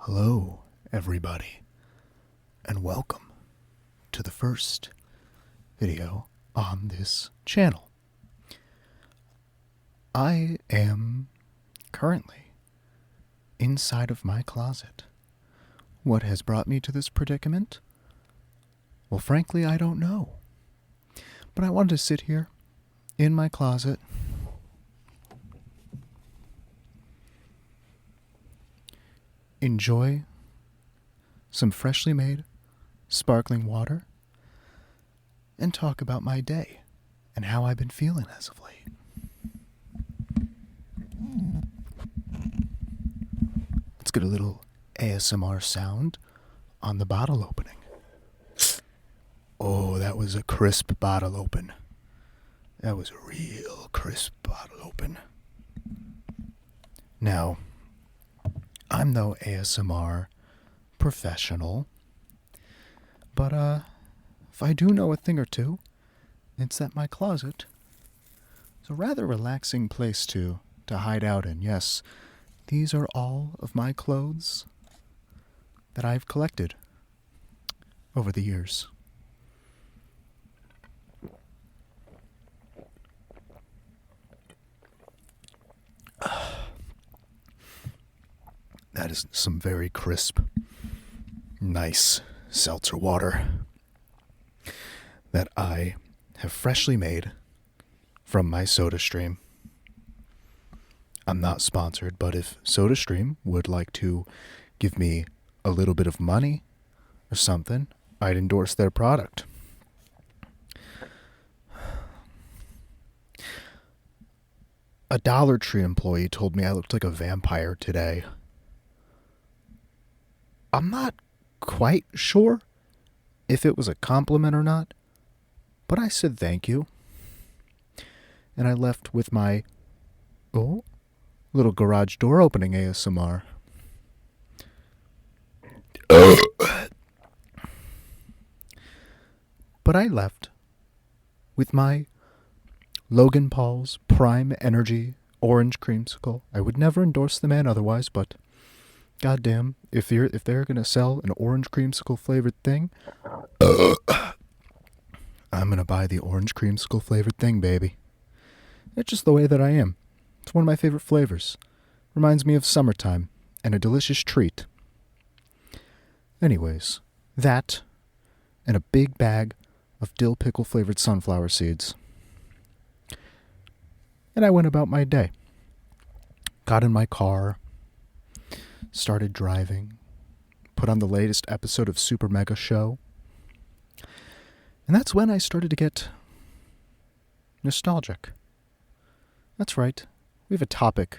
Hello, everybody, and welcome to the first video on this channel. I am currently inside of my closet. What has brought me to this predicament? Well, frankly, I don't know. But I wanted to sit here in my closet, enjoy some freshly made sparkling water, and talk about my day and how I've been feeling as of late. Let's get a little ASMR sound on the bottle opening. Oh, that was a crisp bottle open. That was a real crisp bottle open. Now, I'm no ASMR professional, but if I do know a thing or two, it's that my closet is a rather relaxing place to hide out in. Yes, these are all of my clothes that I've collected over the years. That is some very crisp, nice seltzer water that I have freshly made from my SodaStream. I'm not sponsored, but if SodaStream would like to give me a little bit of money or something, I'd endorse their product. A Dollar Tree employee told me I looked like a vampire today. I'm not quite sure if it was a compliment or not, but I said thank you. And I left with my, little garage door opening ASMR. But I left with my Logan Paul's Prime Energy Orange Creamsicle. I would never endorse the man otherwise, but goddamn, if they're gonna sell an orange creamsicle flavored thing, I'm gonna buy the orange creamsicle flavored thing, baby. It's just the way that I am. It's one of my favorite flavors. Reminds me of summertime and a delicious treat. Anyways, that and a big bag of dill pickle flavored sunflower seeds. And I went about my day. Got in my car, started driving, put on the latest episode of Super Mega Show. And that's when I started to get nostalgic. That's right. We have a topic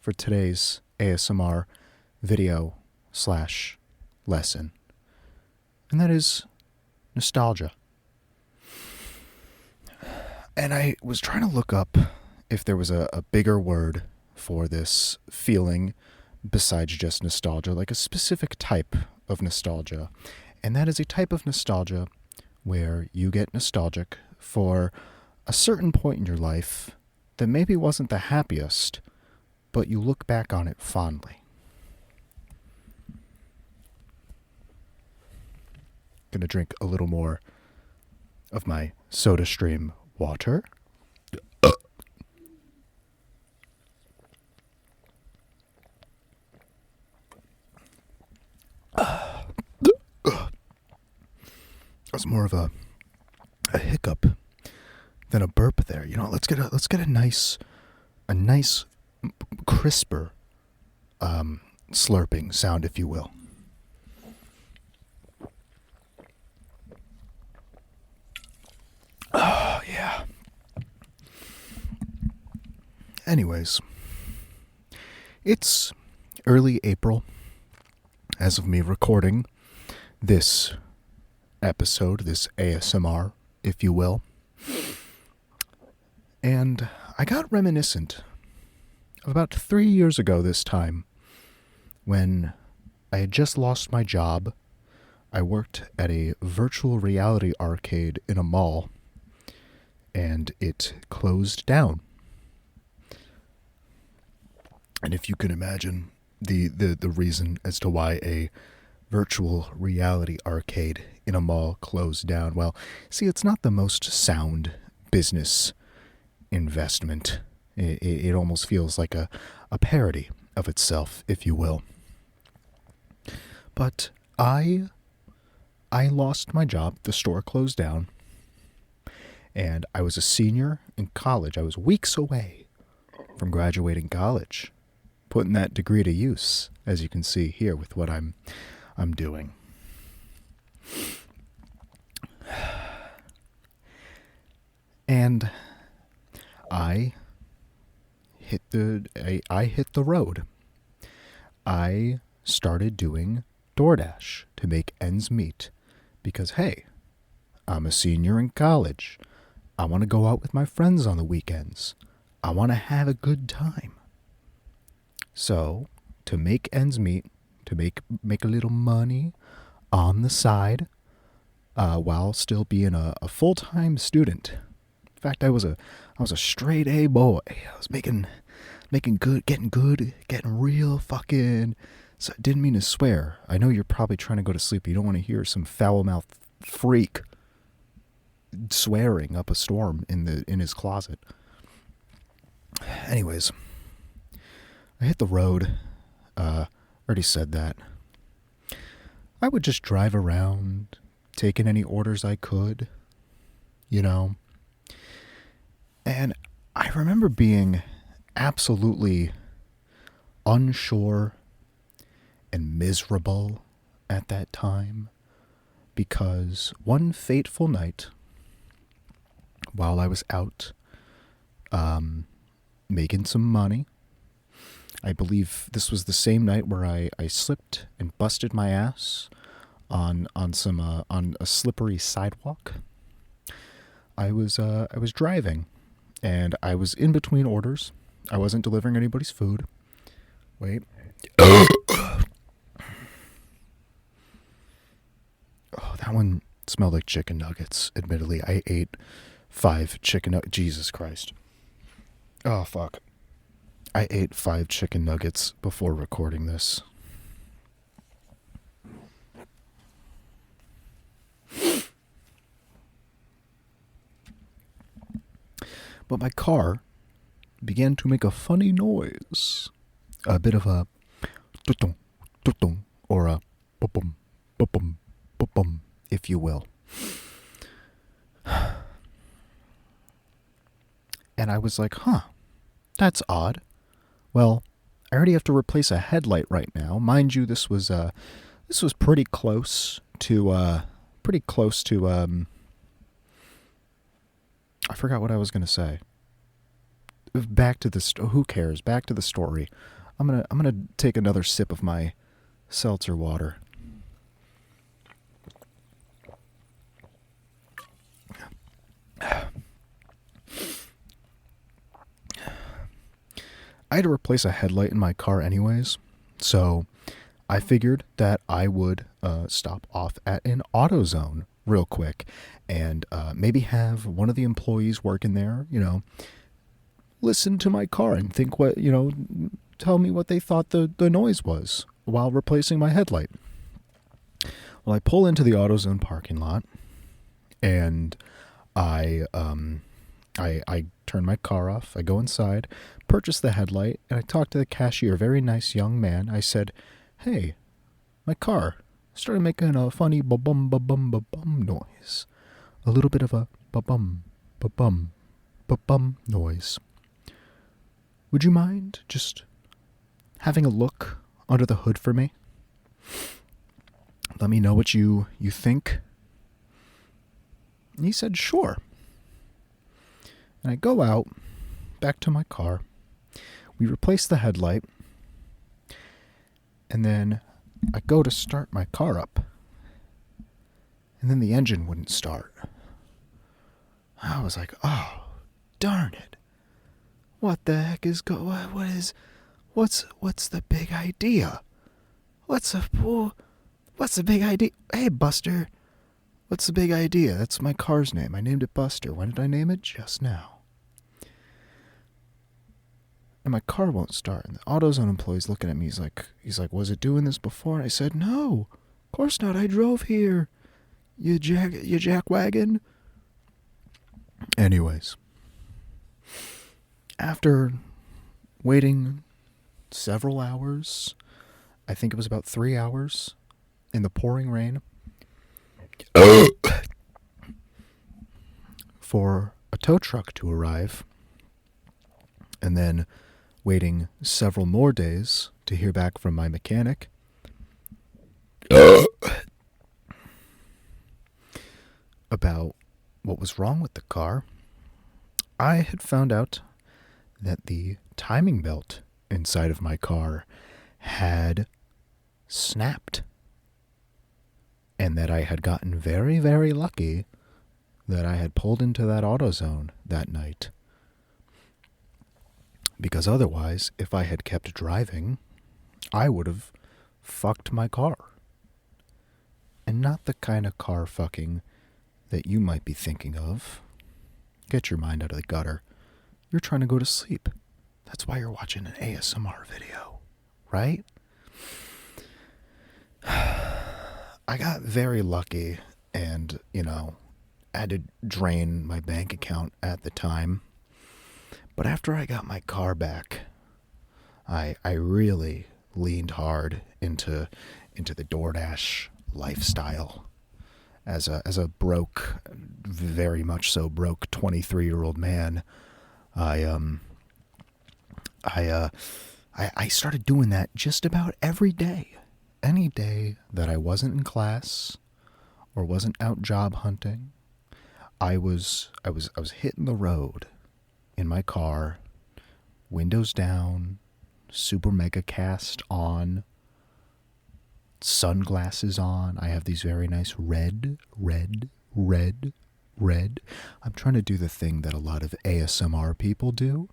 for today's ASMR video/lesson. And that is nostalgia. And I was trying to look up if there was a bigger word for this feeling besides just nostalgia, like a specific type of nostalgia. And that is a type of nostalgia where you get nostalgic for a certain point in your life that maybe wasn't the happiest, but you look back on it fondly. Gonna drink a little more of my SodaStream water. That's more of a hiccup than a burp there. You know, let's get a nice crisper slurping sound, if you will. Oh, yeah. Anyways, it's early April as of me recording this episode, this ASMR, if you will. And I got reminiscent of about 3 years ago this time, when I had just lost my job. I worked at a virtual reality arcade in a mall, and it closed down. And if you can imagine the reason as to why a virtual reality arcade in a mall closed down. Well, see, it's not the most sound business investment. It almost feels like a parody of itself, if you will. But I lost my job. The store closed down. And I was a senior in college. I was weeks away from graduating college, putting that degree to use, as you can see here with what I'm doing. And I hit the road. I started doing DoorDash to make ends meet because, hey, I'm a senior in college. I want to go out with my friends on the weekends. I want to have a good time. So, to make ends meet, to make a little money on the side, while still being a full-time student. In fact, I was a straight A boy. I was making good, getting real fucking. So I didn't mean to swear. I know you're probably trying to go to sleep. You don't want to hear some foul-mouthed freak swearing up a storm in his closet. Anyways, I hit the road. Already said that. I would just drive around, taking any orders I could, you know. And I remember being absolutely unsure and miserable at that time because one fateful night, while I was out making some money, I believe this was the same night where I slipped and busted my ass on a slippery sidewalk. I was driving, and I was in between orders. I wasn't delivering anybody's food. Wait. Oh, that one smelled like chicken nuggets. Admittedly, I ate 5 chicken nuggets. Jesus Christ. Oh, fuck. I ate 5 chicken nuggets before recording this. But my car began to make a funny noise. A bit of a tutung, tutung, or a bum, bum, bum, if you will. And I was like, huh, that's odd. Well, I already have to replace a headlight right now. Mind you, this was pretty close to I forgot what I was going to say. Back to the who cares? Back to the story. I'm going to take another sip of my seltzer water. I had to replace a headlight in my car anyways, so I figured that I would stop off at an AutoZone real quick and maybe have one of the employees working there, listen to my car and think tell me what they thought the noise was while replacing my headlight. Well, I pull into the AutoZone parking lot and I turn my car off. I go inside, purchase the headlight, and I talk to the cashier, a very nice young man. I said, hey, my car started making a funny ba-bum, ba-bum, ba-bum noise. A little bit of a ba-bum, ba-bum, ba-bum noise. Would you mind just having a look under the hood for me? Let me know what you think. And he said, sure. And I go out, back to my car. We replace the headlight. And then I go to start my car up. And then the engine wouldn't start. I was like, oh, darn it. What the heck is what's the big idea? What's the big idea? Hey, Buster. What's the big idea? That's my car's name. I named it Buster. When did I name it? Just now. and my car won't start. And the AutoZone employee's looking at me. He's like, was it doing this before? And I said, no, of course not. I drove here. You jackwagon. Anyways, after waiting several hours, I think it was about 3 hours in the pouring rain, for a tow truck to arrive, and then waiting several more days to hear back from my mechanic, about what was wrong with the car, I had found out that the timing belt inside of my car had snapped, and that I had gotten very, very lucky that I had pulled into that AutoZone that night. Because otherwise, if I had kept driving, I would have fucked my car. And not the kind of car fucking that you might be thinking of. Get your mind out of the gutter. You're trying to go to sleep. That's why you're watching an ASMR video, right? I got very lucky and, had to drain my bank account at the time. But after I got my car back, I really leaned hard into the DoorDash lifestyle. As a broke, very much so broke 23-year-old man, I started doing that just about every day. Any day that I wasn't in class or wasn't out job hunting, I was hitting the road in my car, windows down, super mega cast on, sunglasses on. I have these very nice red. I'm trying to do the thing that a lot of ASMR people do,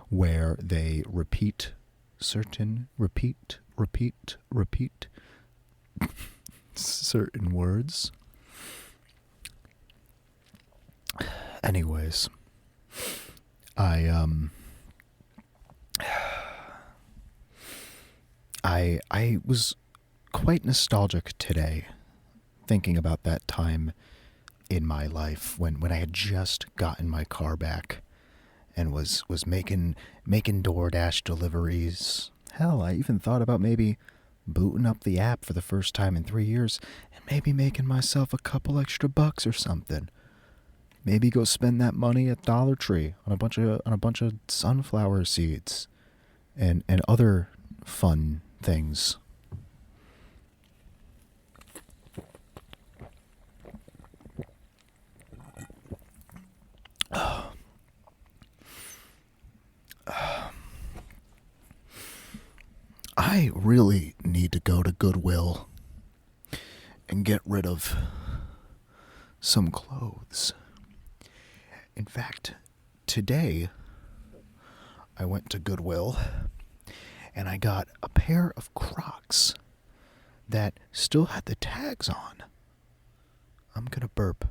where they repeat certain certain words. Anyways, I was quite nostalgic today, thinking about that time in my life when I had just gotten my car back and was making DoorDash deliveries. Hell, I even thought about maybe booting up the app for the first time in 3 years and maybe making myself a couple extra bucks or something. Maybe go spend that money at Dollar Tree on a bunch of sunflower seeds and other fun things. I really need to go to Goodwill and get rid of some clothes. In fact, today I went to Goodwill and I got a pair of Crocs that still had the tags on. I'm gonna burp.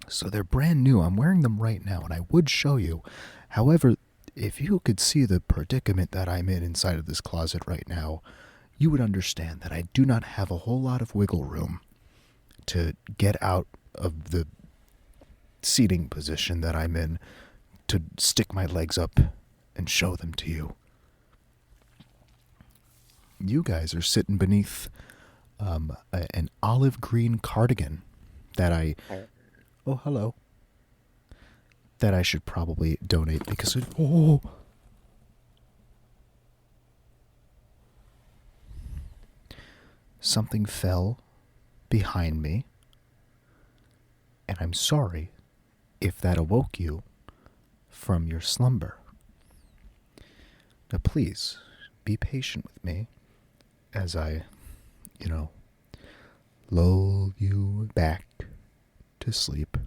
So they're brand new. I'm wearing them right now and I would show you. However, if you could see the predicament that I'm in inside of this closet right now, you would understand that I do not have a whole lot of wiggle room to get out of the seating position that I'm in to stick my legs up and show them to you. You guys are sitting beneath an olive green cardigan that oh, hello. That I should probably donate because something fell behind me, and I'm sorry if that awoke you from your slumber. Now please be patient with me as I, lull you back to sleep.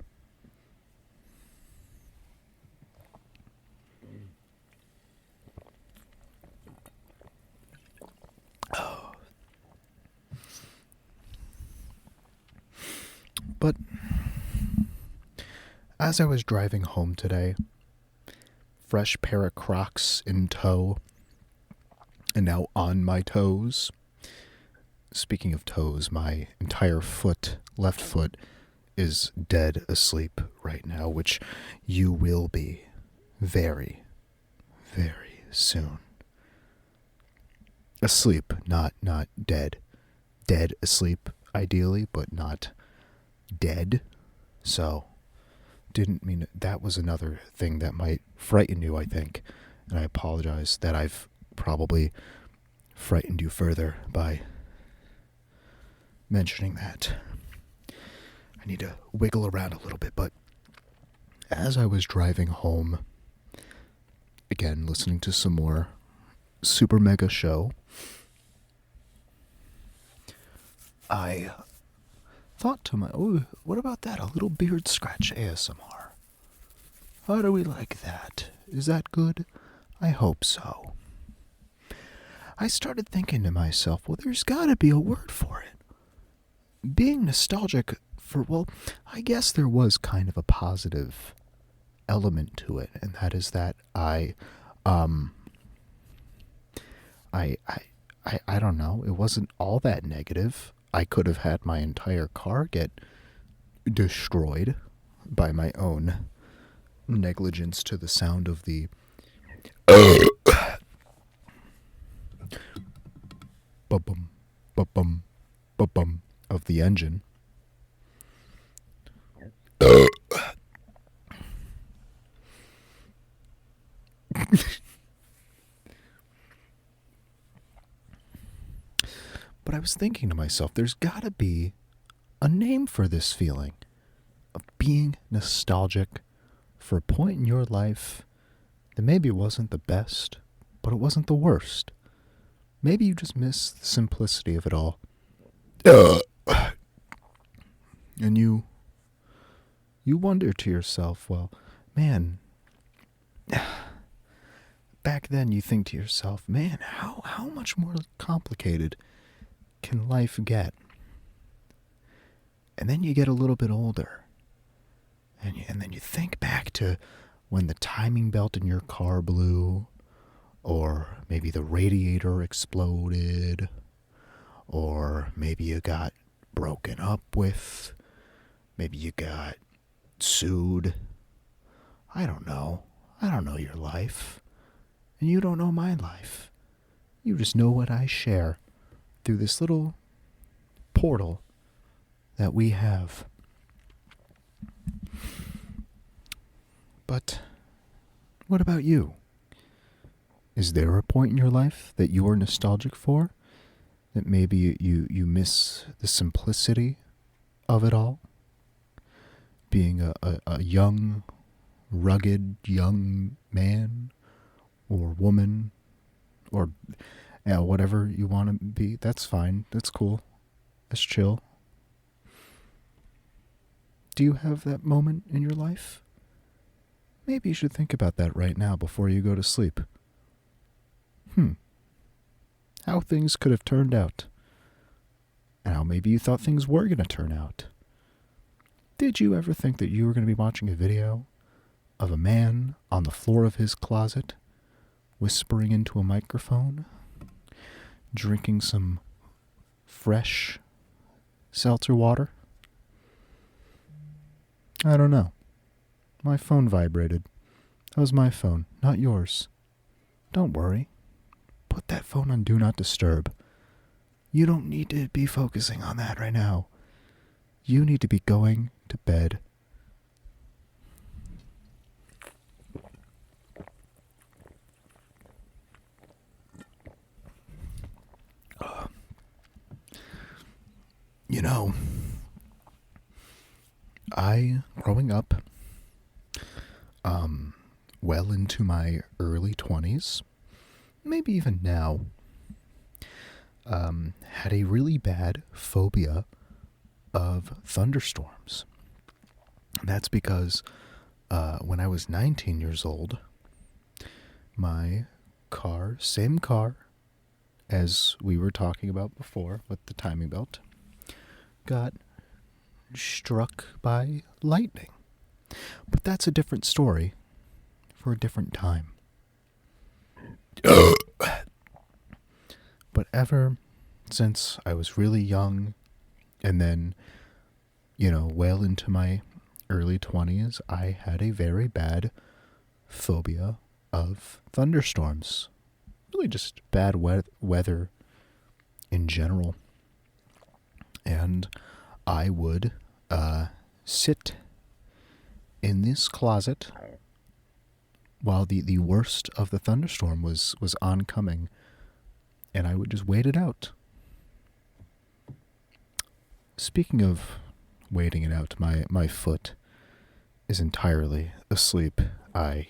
But as I was driving home today, fresh pair of Crocs in tow, and now on my toes. Speaking of toes, my entire left foot, is dead asleep right now, which you will be very, very soon. Asleep, not dead. Dead asleep, ideally, but not dead. So, didn't mean it. That was another thing that might frighten you, I think. And I apologize that I've probably frightened you further by mentioning that. I need to wiggle around a little bit, but as I was driving home, again, listening to some more Super Mega Show, I thought to my, oh, what about that? A little beard scratch ASMR. How do we like that? Is that good? I hope so. I started thinking to myself, well, there's got to be a word for it. Being nostalgic for, well, I guess there was kind of a positive element to it, and that is that I don't know, it wasn't all that negative. I could have had my entire car get destroyed by my own negligence to the sound of the bum bum bum bum of the engine. But I was thinking to myself, there's gotta be a name for this feeling of being nostalgic for a point in your life that maybe wasn't the best, but it wasn't the worst. Maybe you just miss the simplicity of it all. And you wonder to yourself, well, man, back then you think to yourself, man, how much more complicated can life get? And then you get a little bit older, and then you think back to when the timing belt in your car blew, or maybe the radiator exploded, or maybe you got broken up with, maybe you got sued. I don't know your life, and you don't know my life. You just know what I share through this little portal that we have. But what about you? Is there a point in your life that you are nostalgic for? That maybe you miss the simplicity of it all? Being a young, rugged young man or woman or whatever you want to be, that's fine. That's cool. That's chill. Do you have that moment in your life? Maybe you should think about that right now before you go to sleep. How things could have turned out. And how maybe you thought things were going to turn out. Did you ever think that you were going to be watching a video of a man on the floor of his closet, whispering into a microphone, drinking some fresh seltzer water? I don't know. My phone vibrated. That was my phone, not yours. Don't worry. Put that phone on Do Not Disturb. You don't need to be focusing on that right now. You need to be going to bed. You know, growing up, well into my early 20s, maybe even now, had a really bad phobia of thunderstorms. That's because when I was 19 years old, my car, same car as we were talking about before with the timing belt, got struck by lightning. But that's a different story for a different time. But ever since I was really young, and then, well into my early 20s, I had a very bad phobia of thunderstorms. Really just bad weather in general. And I would sit in this closet while the worst of the thunderstorm was oncoming, and I would just wait it out. Speaking of waiting it out, my foot is entirely asleep. And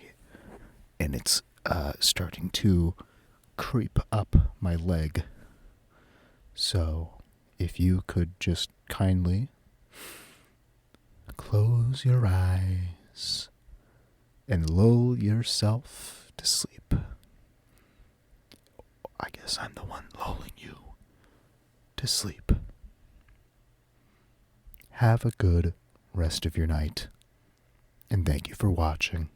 it's starting to creep up my leg. So, if you could just kindly close your eyes and lull yourself to sleep. I guess I'm the one lulling you to sleep. Have a good rest of your night, and thank you for watching.